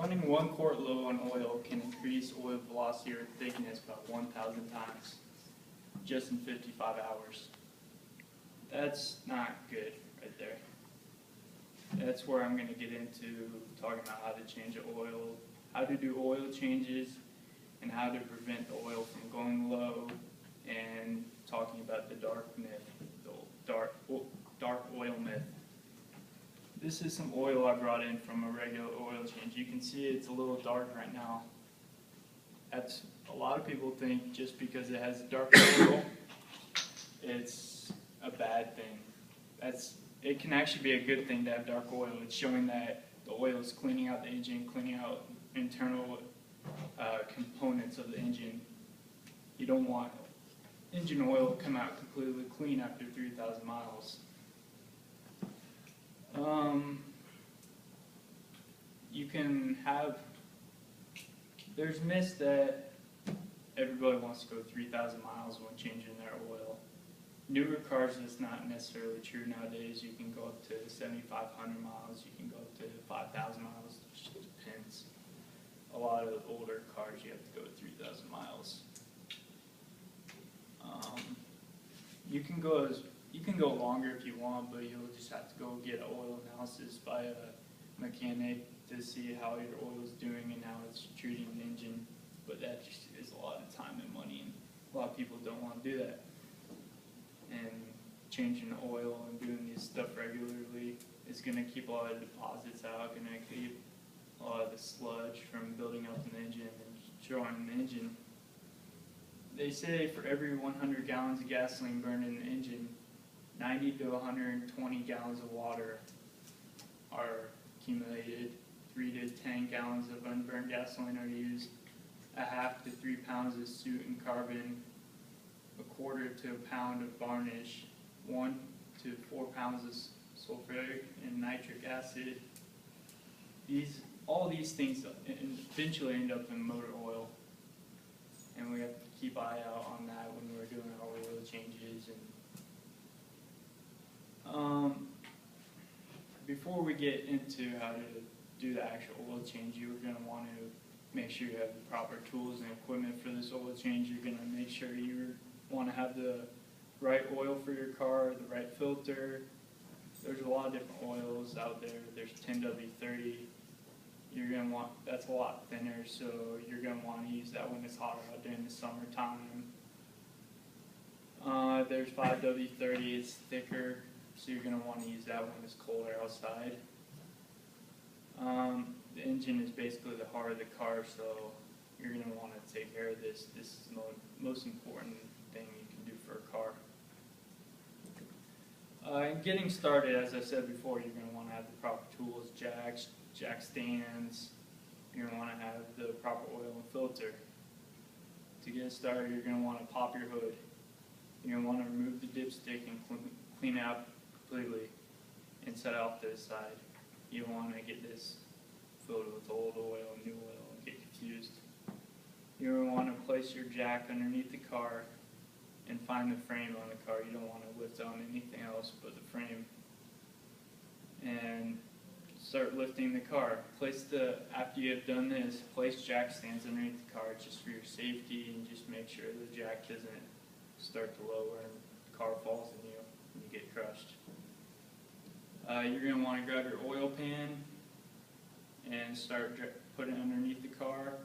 Running 1 quart low on oil can increase oil velocity or thickness by 1,000 times just in 55 hours. That's not good right there. That's where I'm going to get into talking about how to change the oil, how to do oil changes, and how to prevent the oil from going low, and talking about the dark myth, the dark oil myth. This is some oil I brought in from a regular oil change. You can see it's a little dark right now. That's a lot of people think just because it has dark oil, it's a bad thing. It can actually be a good thing to have dark oil. It's showing that the oil is cleaning out the engine, cleaning out internal components of the engine. You don't want engine oil to come out completely clean after 3,000 miles. You can have, there's myths that everybody wants to go 3,000 miles when changing their oil. Newer cars, that's not necessarily true nowadays. You can go up to 7,500 miles, you can go up to 5,000 miles, it just depends. A lot of older cars, you have to go 3,000 miles. You can go longer if you want, but you'll just have to go get an oil analysis by a mechanic to see how your oil is doing and how it's treating the engine. But that just is a lot of time and money, and a lot of people don't want to do that. And changing the oil and doing this stuff regularly is going to keep a lot of deposits out, going to keep a lot of the sludge from building up in the engine and destroying the engine. They say for every 100 gallons of gasoline burned in the engine, 90 to 120 gallons of water are accumulated. 3 to 10 gallons of unburned gasoline are used. 1/2 to 3 pounds of soot and carbon. 1/4 to a pound of varnish. 1 to 4 pounds of sulfuric and nitric acid. All these things eventually end up in motor oil, and we have to keep eye out on that when we're doing our oil changes. And before we get into how to do the actual oil change, you're going to want to make sure you have the proper tools and equipment for this oil change. You're going to make sure you want to have the right oil for your car, the right filter. There's a lot of different oils out there. There's 10W30. You're going to want, that's a lot thinner, so you're going to want to use that when it's hotter out during the summertime. There's 5W30, it's thicker, so you're going to want to use that when it's colder outside. The engine is basically the heart of the car, so you're going to want to take care of this. This is the most important thing you can do for a car. In getting started, as I said before, you're going to want to have the proper tools, jacks, jack stands. You're going to want to have the proper oil and filter. To get started, you're going to want to pop your hood. You're going to want to remove the dipstick and clean it out completely and set it off to the side. You don't want to get this filled with old oil and new oil and get confused. You're going to want to place your jack underneath the car and find the frame on the car. You don't want to lift on anything else but the frame. And start lifting the car. After you have done this, place jack stands underneath the car just for your safety, and just make sure the jack doesn't start to lower and the car falls on you and you get crushed. You're going to want to grab your oil pan and start putting it underneath the car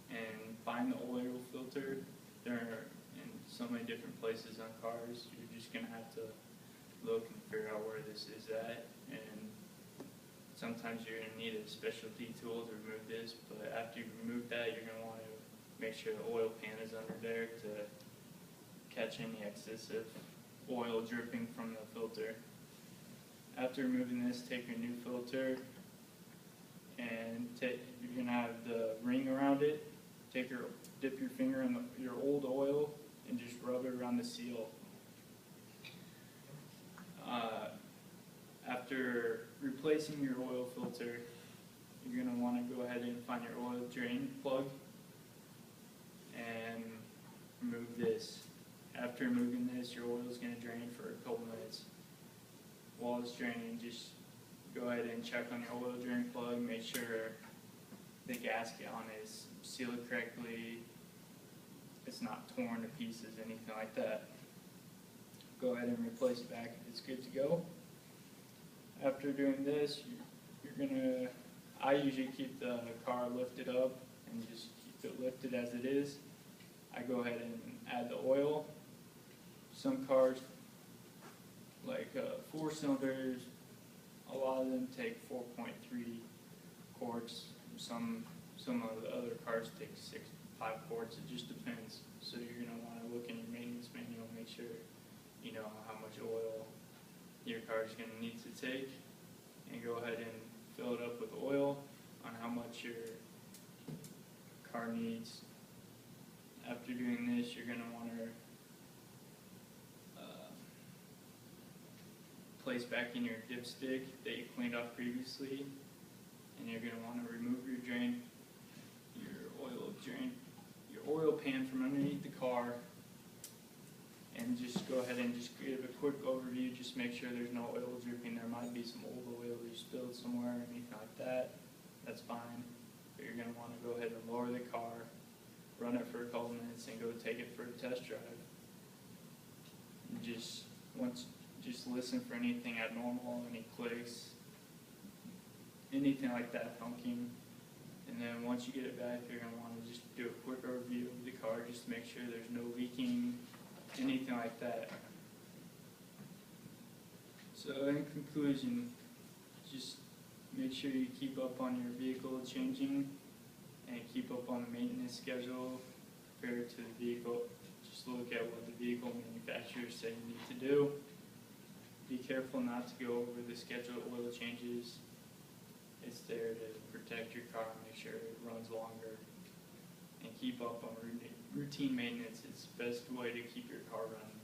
and find the oil filter. They're in so many different places on cars. You're just going to have to look and figure out where this is at, and sometimes you're going to need a specialty tool to remove this, but after you remove that, you're going to want to make sure the oil pan is under there to catch any excessive oil dripping from the filter. After removing this, take your new filter and you're going to have the ring around it. Dip your finger in your old oil and just rub it around the seal. After replacing your oil filter, you're going to want to go ahead and find your oil drain plug and remove this. After removing this, your oil is going to drain for a couple minutes. While it's draining, just go ahead and check on your oil drain plug, make sure the gasket on it is sealed correctly, it's not torn to pieces, anything like that. Go ahead and replace it back if it's good to go. After doing this, you're gonna, I usually keep the car lifted up and just keep it lifted as it is. I go ahead and add the oil. Some cars, like 4 cylinders, a lot of them take 4.3 quarts. Some of the other cars take 5 quarts. It just depends. So you're gonna want to look in your maintenance manual, make sure you know how much oil your car is gonna need to take, and go ahead and fill it up with oil on how much your car needs. After doing this, you're gonna want to place back in your dipstick that you cleaned off previously, and you're going to want to remove your oil pan from underneath the car, and just go ahead and just give a quick overview. Just make sure there's no oil dripping. There might be some old oil you spilled somewhere, anything like that. That's fine. But you're going to want to go ahead and lower the car, run it for a couple minutes, and go take it for a test drive. And just listen for anything abnormal, any clicks, anything like that, honking. And then once you get it back, you're going to want to just do a quick overview of the car, just to make sure there's no leaking, anything like that. So in conclusion, just make sure you keep up on your vehicle changing and keep up on the maintenance schedule compared to the vehicle. Just look at what the vehicle manufacturers say you need to do. Be careful not to go over the scheduled oil changes. It's there to protect your car and make sure it runs longer. And keep up on routine maintenance. It's the best way to keep your car running.